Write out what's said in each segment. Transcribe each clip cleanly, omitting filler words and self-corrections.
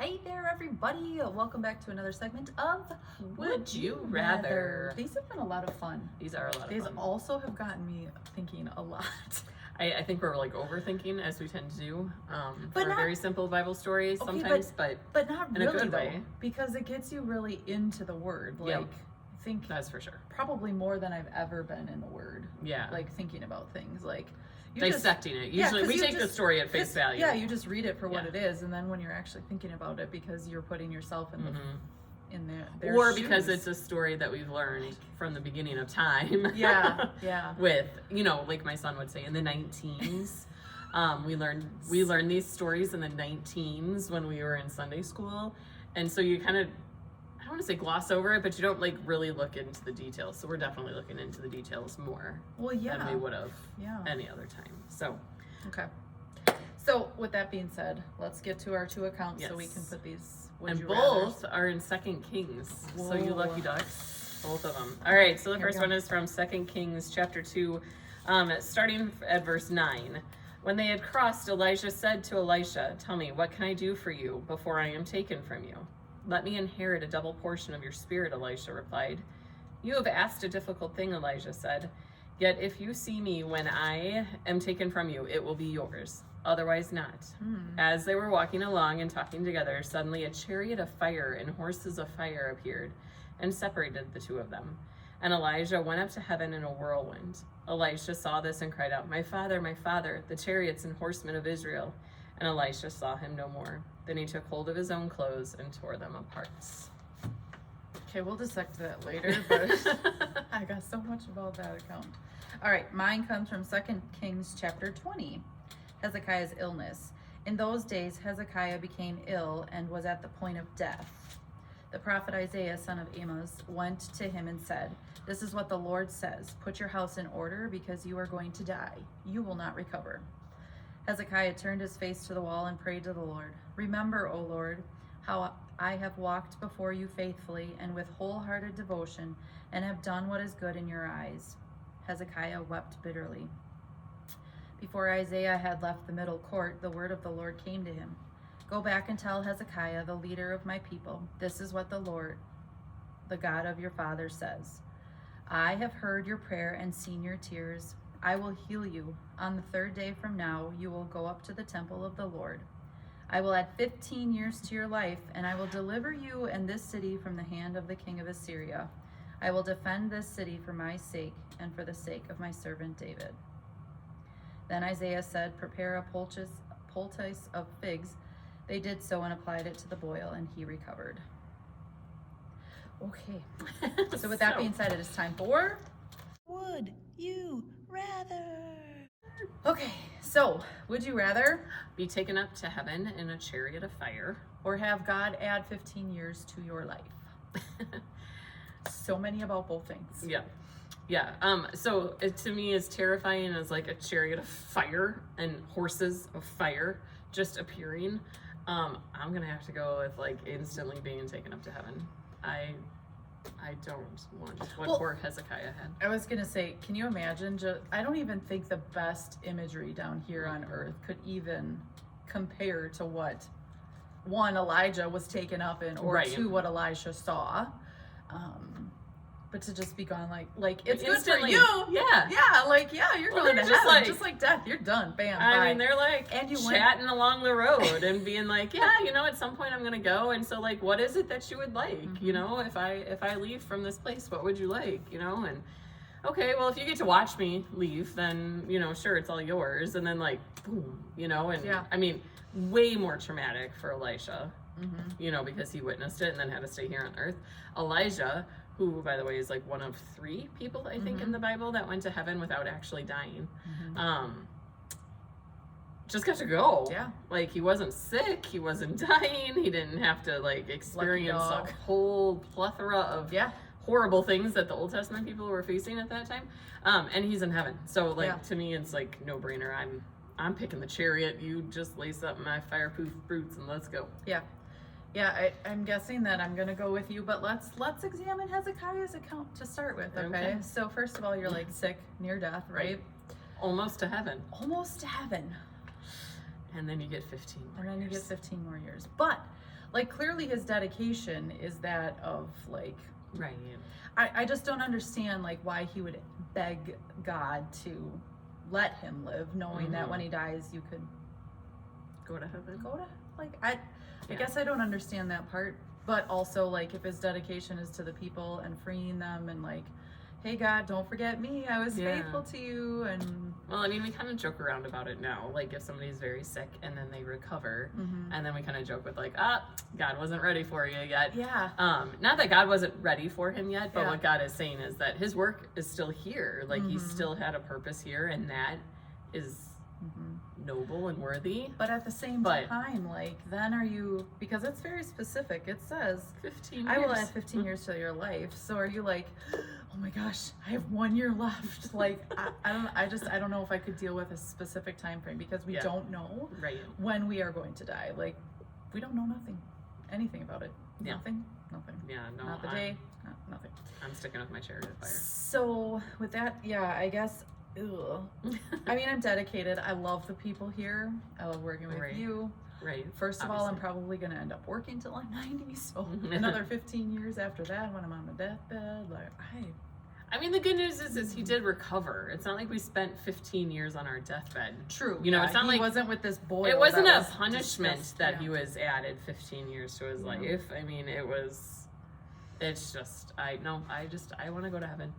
Hey there, everybody. Welcome back to another segment of Would You Rather? These have been a lot of fun. These are a lot of These fun. also have gotten me thinking a lot. I think we're like overthinking, as we tend to do, But for not- a very simple Bible story Okay, sometimes, but not in a really good though, way. because it gets you really into the word. Like, Yep. I think that's for sure. probably more than I've ever been in the word. Yeah. Like thinking about things like you Dissecting it. yeah, Usually 'cause we you take the just- story at face value. Yeah, you just read it for what Yeah. it is, and then when you're actually thinking about it, because you're putting yourself in their Or shoes. because it's a story that we've learned from the beginning of time. yeah, yeah. With, like my son would say, in the 19s. We learned these stories in the 19s when we were in Sunday school. And so you kind of, I don't want to say gloss over it, but you don't like really look into the details. So we're definitely looking into the details more Well, yeah. than we would have Yeah. any other time. So Okay. So with that being said, let's get to our two accounts so we Yes. can put these. Would and you both are in 2 Kings. So you Whoa. lucky ducks. Both of them. All right, so the Here we first go. one is from 2 Kings chapter 2, starting at verse 9. When they had crossed, Elijah said to Elisha, "Tell me, what can I do for you before I am taken from you?" "Let me inherit a double portion of your spirit," Elisha replied. "You have asked a difficult thing," Elijah said. "Yet if you see me when I am taken from you, it will be yours. Otherwise not." As they were walking along and talking together, suddenly a chariot of fire and horses of fire appeared and separated the two of them. And Elijah went up to heaven in a whirlwind. Elisha saw this and cried out, my father, the chariots and horsemen of Israel." And Elisha saw him no more. Then he took hold of his own clothes and tore them apart. Okay, we'll dissect that later, but I got so much about that account. All right, mine comes from 2 Kings chapter 20, Hezekiah's illness. In those days, Hezekiah became ill and was at the point of death. The prophet Isaiah, son of Amos, went to him and said, "This is what the Lord says, put your house in order because you are going to die. You will not recover." Hezekiah turned his face to the wall and prayed to the Lord. "Remember, O Lord, how I have walked before you faithfully and with wholehearted devotion and have done what is good in your eyes." Hezekiah wept bitterly. Before Isaiah had left the middle court, the word of the Lord came to him. "Go back and tell Hezekiah, the leader of my people, this is what the Lord, the God of your father, says. I have heard your prayer and seen your tears. I will heal you. On the 3rd day from now, you will go up to the temple of the Lord. I will add 15 years to your life, and I will deliver you and this city from the hand of the king of Assyria. I will defend this city for my sake and for the sake of my servant David." Then Isaiah said, "Prepare a poultice of figs." They did so and applied it to the boil, and he recovered. Okay. So with that being said, it is time for Would You Rather? Okay, so would you rather Be taken up to heaven in a chariot of fire. or have God add 15 years to your life? So many about both things. Yeah. So it to me is terrifying as like a chariot of fire and horses of fire just appearing. I'm gonna have to go with like instantly being taken up to heaven. I don't want what poor Hezekiah had. I was gonna say, can you imagine? I don't even think the best imagery down here on earth could even compare to what Elijah was taken up in, or Right. to what Elisha saw. But to just be gone like it's Instantly, good for you. yeah. You're Well, going to they're just heaven, like- just like death. You're done. Bam. I bye. mean, they're like And you went- chatting along the road and being like, yeah, at some point I'm gonna go. And so like, what is it that you would like? If I leave from this place, what would you like? And okay, well, if you get to watch me leave, then sure, it's all yours. And then like, boom, and Yeah. I mean, way more traumatic for Elisha, because he witnessed it and then had to stay here on earth. Elijah, who, by the way, is like one of 3 people, I think, in the Bible that went to heaven without actually dying. Just got to go. Yeah. Like, he wasn't sick, he wasn't dying, he didn't have to, like, experience a dog. whole plethora of horrible things that the Old Testament people were facing at that time. And he's in heaven. So, like, to me, it's like no-brainer. I'm picking the chariot. You just lace up my fireproof boots and let's go. Yeah, I'm guessing that I'm gonna go with you, but let's examine Hezekiah's account to start with, okay? So first of all, you're like sick, near death, right? Almost to heaven. Almost to heaven. And then you get 15 more And then you get years. 15 more years. But Like, clearly his dedication is that of, like, Right. I just don't understand, like, why he would beg God to let him live, knowing that when he dies, you could Go to heaven. go to, like, I guess I don't understand that part. But also, like, if his dedication is to the people and freeing them and, like, hey, God, don't forget me. I was faithful to you. And well, I mean, we kind of joke around about it now. Like, if somebody's very sick and then they recover, and then we kind of joke with, like, God wasn't ready for you yet. Yeah. Not that God wasn't ready for him yet, but what God is saying is that his work is still here. Like, he still had a purpose here, and that is noble and worthy. But at the same time, like, then are you, because it's very specific, it says 15 years. I will add 15 years to your life. So are you like, oh my gosh, I have 1 year left? Like, I don't know if I could deal with a specific time frame, because we don't know when we are going to die. Like, we don't know anything about it. Nothing. Yeah, no. Not the day, nothing. I'm sticking with my chariot of fire. So with that, I guess, I mean, I'm dedicated. I love the people here. I love working with you. Right. First of all, I'm probably going to end up working till I'm 90. So another 15 years after that, when I'm on my deathbed, like, I mean, the good news is he did recover. It's not like we spent 15 years on our deathbed. True. You know, it's not he like wasn't with this boy. It wasn't a punishment that he was added 15 years to his life. I mean, it's just, I want to go to heaven.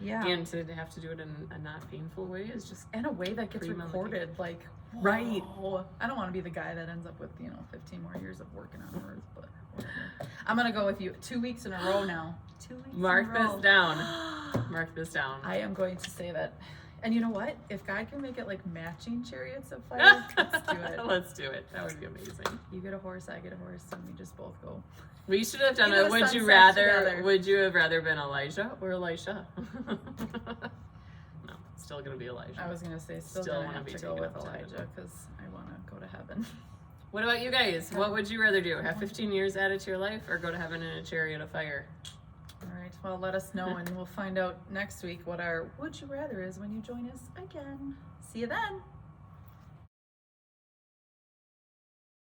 Yeah. And to have to do it in a not painful way is just in a way that gets recorded. Like, whoa. Right. I don't want to be the guy that ends up with 15 more years of working on Earth, but whatever. I'm gonna go with you 2 weeks in a row now. 2 weeks. Mark this down. Mark this down. I am going to say that. And you know what? If God can make it like matching chariots of fire, let's do it. Let's do it. That would be amazing. You get a horse, I get a horse, and we just both go. We should have done it. Would you have rather been Elijah or Elisha? No, still gonna be Elijah. I was gonna say still gonna have to go with Elijah, because I want to go to heaven. What about you guys? What would you rather do? Have 15 years added to your life, or go to heaven in a chariot of fire? All right, well, let us know, and we'll find out next week what our would you rather is when you join us again. See you then.